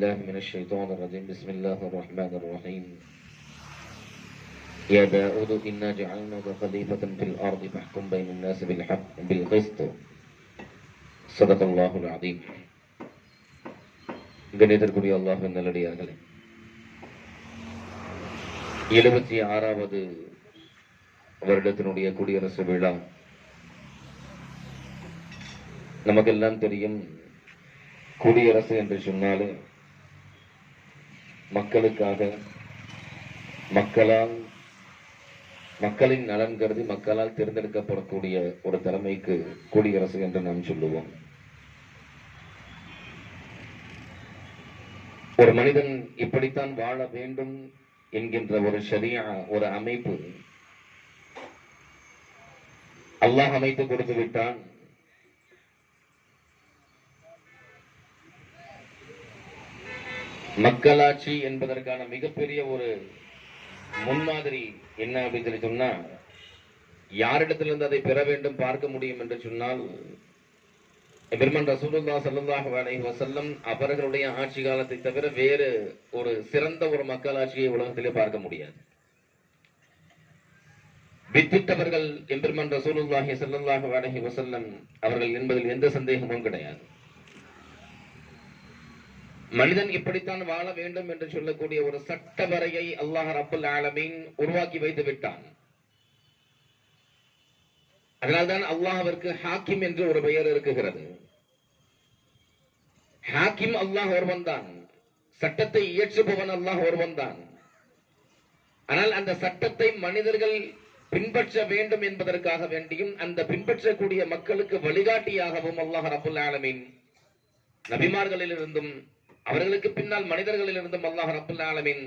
بالله من الشيطان الرجيم بسم الله الرحمن الرحيم يا داود إنا جعلناك خليفة في الأرض فاحكم بين الناس بالحق بالقسط صدق الله العظيم. கணிதற்குரிய அல்லாஹ்வின் நல்லடியார்களே, 76வது வருடத்தினுடைய குடியரசு விழா நமக்கெல்லாம் தெரியும். குடியரசு என்று சொன்னாலே மக்களுக்காக, மக்களின் நலன் கருதி மக்களால் தேர்ந்தெடுக்கப்படக்கூடிய ஒரு தலைமைக்கு குடியரசு என்று நாம் சொல்லுவோம். ஒரு மனிதன் இப்படித்தான் வாழ வேண்டும் என்கின்ற ஒரு ஷரியா, ஒரு அமைப்பு அல்லாஹ் அமைத்து கொடுத்து விட்டான். மக்களாட்சி என்பதற்கான மிகப்பெரிய ஒரு முன்மாதிரி என்ன அப்படின்னு சொல்லி சொன்னா, யாரிடத்திலிருந்து அதை பெற வேண்டும் பார்க்க முடியும் என்று சொன்னால், பெருமான் ரசூலுல்லாஹி ஸல்லல்லாஹு அலைஹி வஸல்லம் அவர்களுடைய ஆட்சி காலத்தை தவிர வேறு ஒரு சிறந்த ஒரு மக்களாட்சியை உலகத்திலே பார்க்க முடியாது. வித்திட்டவர்கள் எம்பெருமான் ரசூலுல்லாஹி ஸல்லல்லாஹு அலைஹி வஸல்லம் அவர்கள் என்பதில் எந்த சந்தேகமும் கிடையாது. மனிதன் இப்படித்தான் வாழ வேண்டும் என்று சொல்லக்கூடிய ஒரு சட்ட வரையை அல்லாஹ் ரப்பல் ஆலமீன் உருவாக்கி வைத்து விட்டான். அதனால்தான் அல்லாஹ்விற்கு ஹாக்கிம் என்று ஒரு பெயர் இருக்குகிறது. ஹாக்கிம் அல்லாஹ் ஒருவன் தான், சட்டத்தை இயற்றுபவன் அல்லாஹ் ஒருவன் தான். ஆனால் அந்த சட்டத்தை மனிதர்கள் பின்பற்ற வேண்டும் என்பதற்காக வேண்டியும் அந்த பின்பற்றக்கூடிய மக்களுக்கு வழிகாட்டியாகவும் அல்லாஹ் ரப்பல் ஆலமீன் நபிமார்களிலிருந்தும் அவர்களுக்கு பின்னால் மனிதர்களிலிருந்தும் அல்லாஹ் ரப்பல் ஆலமீன்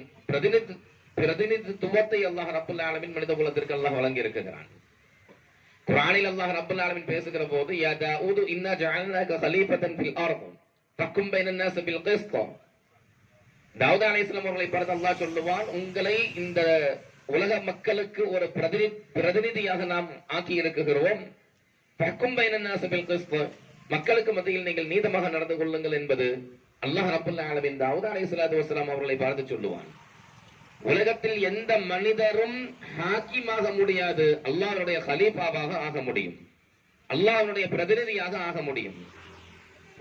பிரதிநிதித்துவத்தை அல்லாஹ் ரப்பல் ஆலமீன் மனித குலத்திற்கு அல்லாஹ் வழங்கி இருக்கிறான். குர்ஆனில் அல்லாஹ் ரப்பல் ஆலமீன் பேசுகிற போது, யா தாவூது இன்னா ஜஅல்னாக கலீஃபத்தன் ஃபில் அர்த் ஃபஹ்கும் பைனன் நாஸ் பில் கிஸ்த். தாவூத் அலைஹிஸ்ஸலாம் அவர்களை பார்த்து அல்லாஹ் சொல்லுவான், உங்களை இந்த உலக மக்களுக்கு ஒரு பிரதிநிதியாக நாம் ஆக்கி இருக்கிறோம். ஃபஹ்கும் பைனன் நாஸ் பில் கிஸ்த், மக்களுக்கு மத்தியில் நீங்கள் நீதமாக நடந்து கொள்ளுங்கள் என்பது அல்லாஹ் ரப்பல் ஆலமீன் தாவூத் அலைஹிஸ்ஸலாத்து வஸலாம் அவர்களை பார்த்து சொல்லுவான். உலகத்தில் எந்த மனிதரும் ஹாக்கிமாக முடியாது, அல்லாஹ்வுடைய கலீஃபாவாக ஆக முடியும், அல்லாஹ்வுடைய பிரதிநிதியாக ஆக முடியும்.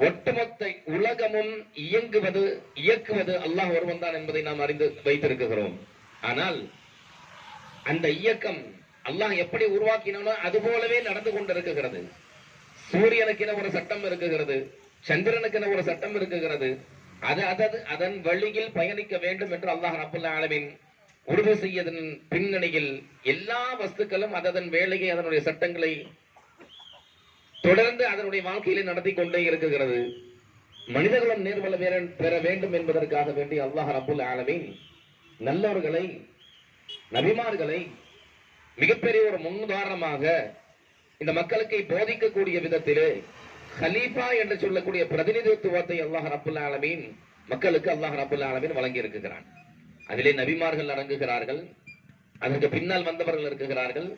ஒட்டுமொத்த உலகமும் இயக்குவது அல்லாஹ் ஒருவன் தான் என்பதை நாம் அறிந்து வைத்திருக்கிறோம். ஆனால் அந்த இயக்கம் அல்லாஹ் எப்படி உருவாக்கினானோ அது போலவே நடந்து கொண்டிருக்கிறது. சூரியனுக்கென ஒரு சட்டம் இருக்குகிறது, சந்திரனுக்கென ஒரு சட்டம் இருக்குகிறது. அதன் வழியில் பயணிக்க வேண்டும் என்று அல்லாஹ் ரப்பல் ஆலமீன் உறுதி செய்யதன் பின்னணியில் எல்லா வஸ்துக்களும் அதன் வேலையை, அதனுடைய சட்டங்களை தொடர்ந்து அதனுடைய வாழ்க்கையில நடத்தி கொண்டே இருக்கிறது. மனிதர்களும் நேர்வழி பெற வேண்டும் என்பதற்காக வேண்டி அல்லாஹ் ரப்பல் ஆலமீன் நல்லவர்களை, நபிமார்களை மிகப்பெரிய ஒரு முன்னுதாரணமாக இந்த மக்களுக்கு போதிக்கக்கூடிய விதத்திலே கலீஃபா என்று சொல்லக்கூடிய பிரதிநிதித்துவத்தை அல்லாஹ் ரப்பல் ஆலமீன் மக்களுக்கு அல்லாஹ் ரப்பல் ஆலமீன் வழங்கி இருக்கிறான். அதிலே நபிமார்கள் அடங்குகிறார்கள், அதற்கு பின்னால் வந்தவர்கள் இருக்கிறார்கள்.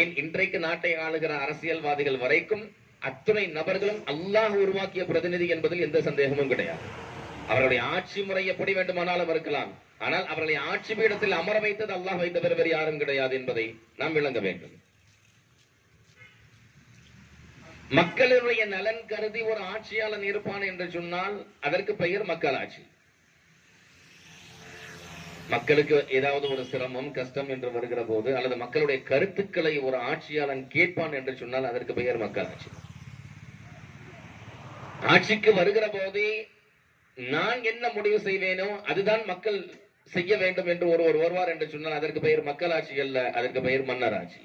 ஏன் இன்றைக்கு நாட்டை ஆளுகிற அரசியல்வாதிகள் வரைக்கும் அத்துணை நபர்களும் அல்லாஹ் உருவாக்கிய பிரதிநிதி என்பதில் எந்த சந்தேகமும் கிடையாது. அவருடைய ஆட்சி முறை எப்படி வேண்டுமானாலும் இருக்கலாம், ஆனால் அவர்களை ஆட்சி பீடத்தில் அமர வைத்தது அல்லாஹ் வைத்த வேறு யாரும் கிடையாது என்பதை நாம் விளங்க வேண்டும். மக்களுடைய நலன் கருதி ஒரு ஆட்சியாளன் இருப்பான் என்று சொன்னால் அதற்கு பெயர் மக்களாட்சி. மக்களுக்கு ஏதாவது ஒரு சிரமம், கஷ்டம் என்று வருகிற போது, அல்லது மக்களுடைய கருத்துக்களை ஒரு ஆட்சியாளன் கேட்பான் என்று சொன்னால் அதற்கு பெயர் மக்களாட்சி. ஆட்சிக்கு வருகிற போதே நான் என்ன முடிவு செய்வேனோ அதுதான் மக்கள் செய்ய வேண்டும் என்று ஒருவர் வருவார் என்று சொன்னால் அதற்கு பெயர் மக்களாட்சி அல்ல, அதற்கு பெயர் மன்னராட்சி.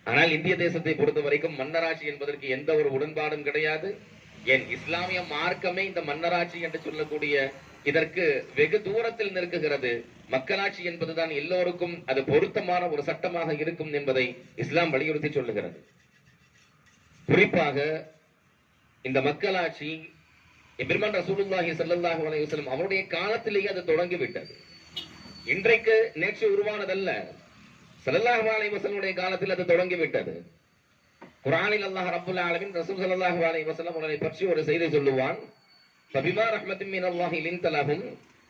ஆனால் இந்திய தேசத்தை பொறுத்த வரைக்கும் மன்னராட்சி என்பதற்கு எந்த ஒரு உடன்பாடும் கிடையாது. ஏன் இஸ்லாமிய மார்க்கமே இந்த மன்னராட்சி என்று சொல்லக்கூடிய இதற்கு வெகு தூரத்தில் நிற்குகிறது. மக்களாட்சி என்பதுதான் எல்லோருக்கும் அது பொருத்தமான ஒரு சட்டமாக இருக்கும் என்பதை இஸ்லாம் வலியுறுத்தி சொல்லுகிறது. குறிப்பாக இந்த மக்களாட்சி பெருமான் ரசூலுல்லாஹி ஸல்லல்லாஹு அலைஹி வஸல்லம் அவருடைய காலத்திலேயே அது தொடங்கிவிட்டது. இன்றைக்கு நேற்று உருவானதல்ல, ஸல்லல்லாஹு அலைஹி வஸல்லம் காலத்தில் அது தொடங்கிவிட்டது. குர்ஆனில் அல்லாஹ் ரப்பல் ஆலமீன் ரசூல் ஸல்லல்லாஹு அலைஹி வஸல்லம் அவர்களை பற்றி ஒரு செய்தி சொல்லுவான். فبما رحمة من الله لنت لهم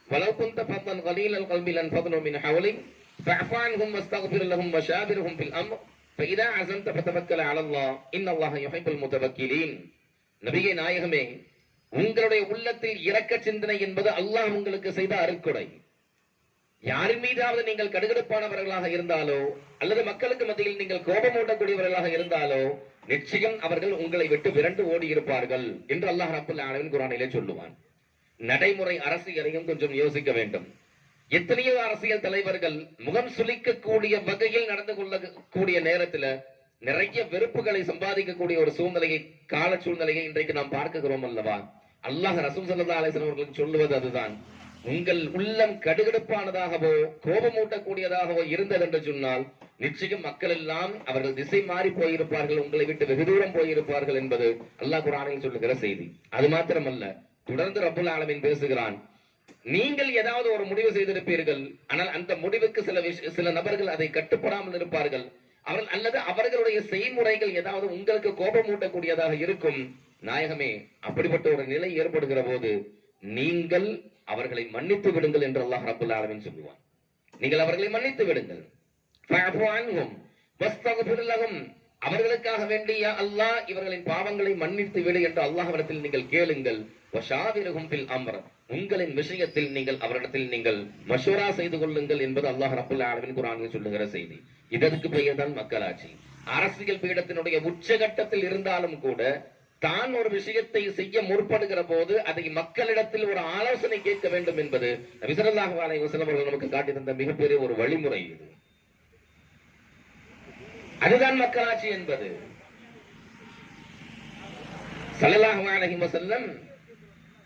ولو كنت فظا غليظ القلب لانفضوا من حولك فاعف عنهم واستغفر لهم وشاورهم في الأمر فإذا عزمت فتوكل على الله إن الله يحب المتوكلين. நபியே நாயகமே, உங்களுடைய உள்ளத்தில் இரக்க சிந்தனை என்பது அல்லாஹ் உங்களுக்கு செய்த அருட்கொடை. யாரின் மீதாவது நீங்கள் கடுகடுப்பானவர்களாக இருந்தாலோ அல்லது மக்களுக்கு மத்தியில் நீங்கள் கோபமூட்டக்கூடியவர்களாக இருந்தாலோ நிச்சயம் அவர்கள் உங்களை விட்டு விரண்டு ஓடி இருப்பார்கள் என்று அல்லாஹ் ரப்பல் ஆலமீன் குர்ஆனிலே சொல்லுவான். நடைமுறை அரசியலையும் கொஞ்சம் யோசிக்க வேண்டும். எத்தனையோ அரசியல் தலைவர்கள் முகம் சுளிக்கக்கூடிய வகையில் நடந்து கொள்ளக்கூடிய நேரத்தில் நிறைய வெறுப்புகளை சம்பாதிக்கக்கூடிய ஒரு சூழ்நிலையை, கால சூழ்நிலையை இன்றைக்கு நாம் பார்க்கிறோம் அல்லவா? அல்லாஹ் ரசூல் ஸல்லல்லாஹு அலைஹி வஸல்லம் அவர்களுக்கு சொல்லுவது அதுதான். உங்கள் உள்ளம் கடுகடுப்பானதாகவோ கோபமூட்டக்கூடியதாகவோ இருந்தது என்று சொன்னால் நிச்சயம் மக்கள் எல்லாம் அவர்கள் திசை மாறி போயிருப்பார்கள், உங்களை விட்டு வெகு தூரம் போயிருப்பார்கள் என்பது அல்லாஹ் குர்ஆனில் சொல்லுகிற செய்தி. அது மாத்திரமல்ல, தொடர்ந்து ரப்பல் ஆலமீன் பேசுகிறான், நீங்கள் ஏதாவது ஒரு முடிவு செய்திருப்பீர்கள், ஆனால் அந்த முடிவுக்கு சில நபர்கள் அதை கட்டுப்படாமல் இருப்பார்கள், அவர்கள் அல்லது அவர்களுடைய செய்முறைகள் ஏதாவது உங்களுக்கு கோபமூட்டக்கூடியதாக இருக்கும். நாயகமே, அப்படிப்பட்ட ஒரு நிலை ஏற்படுகிற போது நீங்கள் அவர்களை மன்னித்து விடுங்கள் என்று அல்லாஹ் ரப்பல் ஆலமீன் சொல்லுவான். நீங்கள் அவர்களை மன்னித்து விடுங்கள். அவர்களுக்காக வேண்டிய அல்லாஹ் இவர்களின் பாவங்களை மன்னித்து விடு என்று அல்லாஹ்விடத்தில் நீங்கள் கேளுங்கள். உங்களின் விஷயத்தில் நீங்கள் அவரிடத்தில் நீங்கள் மஷூரா செய்து கொள்ளுங்கள் என்பது அல்லாஹ் ரப்பல் ஆலமீன் குர்ஆனில் சொல்லுகிற செய்தி. இதற்கு பெயர் தான் மக்களாட்சி. அரசியல் பீடத்தினுடைய உச்சகட்டத்தில் இருந்தாலும் கூட தான் ஒரு விஷயத்தை செய்ய முற்படுகிற போது அதை மக்களிடத்தில் ஒரு ஆலோசனை கேட்க வேண்டும் என்பது நபி ஸல்லல்லாஹு அலைஹி வஸல்லம் அவர்கள் நமக்கு காட்டி தந்த மிகப்பெரிய ஒரு வழிமுறை இது. அதுதான் மக்களாட்சி என்பது. ஸல்லல்லாஹு அலைஹி வஸல்லம்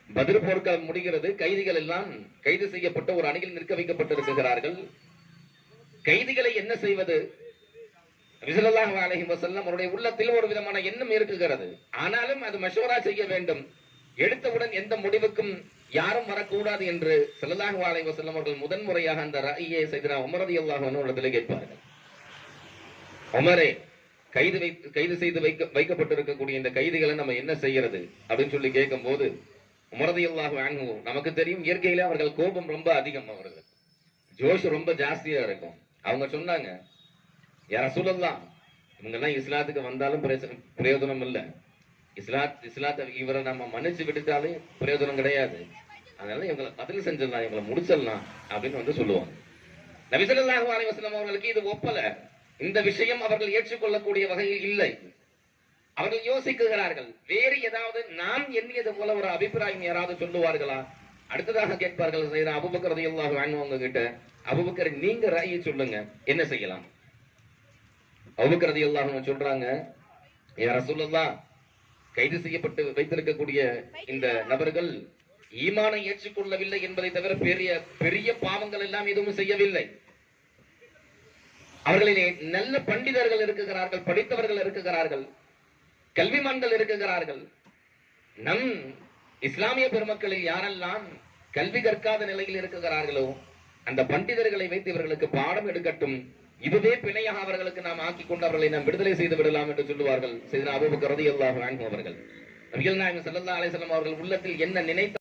பத்ர் போர்க்களம் முடிகிறது. கைதிகள் எல்லாம் கைது செய்யப்பட்ட ஒரு அணியில் நிற்க வைக்கப்பட்டிருக்கிறார்கள். கைதிகளை என்ன செய்வது? நபி ஸல்லல்லாஹு அலைஹி வஸல்லம் அவருடைய உள்ளத்தில் ஒரு விதமான எண்ணம் இருக்குகிறது. ஆனாலும் அது மஷூரா செய்ய வேண்டும். எடுத்தவுடன் எந்த முடிவுக்கும் யாரும் வரக்கூடாது என்று ஸல்லல்லாஹு அலைஹி வஸல்லம் அவர்கள் முதன்முறையாக அந்த ரஅயை சையதுனா உமர் ரலியல்லாஹு அன்ஹு இடத்திலே கேட்பார்கள். உமரே, கைது செய்து வைக்கப்பட்டிருக்கக்கூடிய இந்த கைதிகளை நம்ம என்ன செய்யறது அப்படின்னு சொல்லி கேட்கும் போது உமர் ரலியல்லாஹு அன்ஹு, நமக்கு தெரியும் இயற்கையில அவர்கள் கோபம் ரொம்ப அதிகம், அவர்கள் ஜோஷ் ரொம்ப ஜாஸ்தியா இருக்கும். அவங்க சொன்னாங்க, யா ரசூலல்லாஹ், இவங்க எல்லாம் இஸ்லாத்துக்கு வந்தாலும் பிரயோஜனம் இல்லை, இஸ்லாத்தை இவரை நம்ம மன்னிச்சு விட்டுட்டாலே பிரயோஜனம் கிடையாது, அதனால இவங்களை பதில் செஞ்சிடலாம், இவங்களை முடிச்சிடலாம் அப்படின்னு வந்து சொல்லுவாங்க. நபி ஸல்லல்லாஹு அலைஹி வஸல்லம் அவர்களுக்கு இது ஒப்பல. இந்த விஷயம் அவர்கள் ஏற்றுக்கொள்ளக்கூடிய வகையில் இல்லை. அவர்கள் யோசிக்கிறார்கள், வேறு ஏதாவது நாம் எண்ணியது போல ஒரு அபிப்பிராயம் யாராவது சொல்லுவார்களா? அடுத்ததாக கேட்பார்கள், அபூபக்கர் ரலியல்லாஹு அன்ஹு அவங்க கிட்ட, அபூபக்கர் நீங்க ரஅயை சொல்லுங்க, என்ன செய்யலாம்? அபூபக்கர் ரலியல்லாஹு அன்ஹு சொல்றாங்க, யா ரசூலல்லாஹ், கைது செய்யப்பட்டு வைத்திருக்கக்கூடிய இந்த நபர்கள் ஈமானை ஏற்றுக்கொள்ளவில்லை என்பதை தவிர பெரிய பெரிய பாவங்கள் எல்லாம் எதுவும் செய்யவில்லை. அவர்களிலே நல்ல பண்டிதர்கள் இருக்குகிறார்கள், படித்தவர்கள் இருக்குகிறார்கள், கல்விமான்கள் இருக்குகிறார்கள். நம் இஸ்லாமிய பெருமக்களில் யாரெல்லாம் கல்வி கற்காத நிலையில் இருக்குகிறார்களோ அந்த பண்டிதர்களை வைத்து இவர்களுக்கு பாடம் எடுக்கட்டும், இதுவே பிணையாக அவர்களுக்கு நாம் ஆக்கி கொண்டு அவர்களை நாம் விடுதலை செய்து விடலாம் என்று சொல்லுவார்கள். சையதுனா அபூபக்கர் ரலியல்லாஹு அன்ஹு அவர்கள். நபிகள் நாயகம் ஸல்லல்லாஹு அலைஹி வஸல்லம் அவர்கள் உள்ளத்தில் என்ன நினைத்த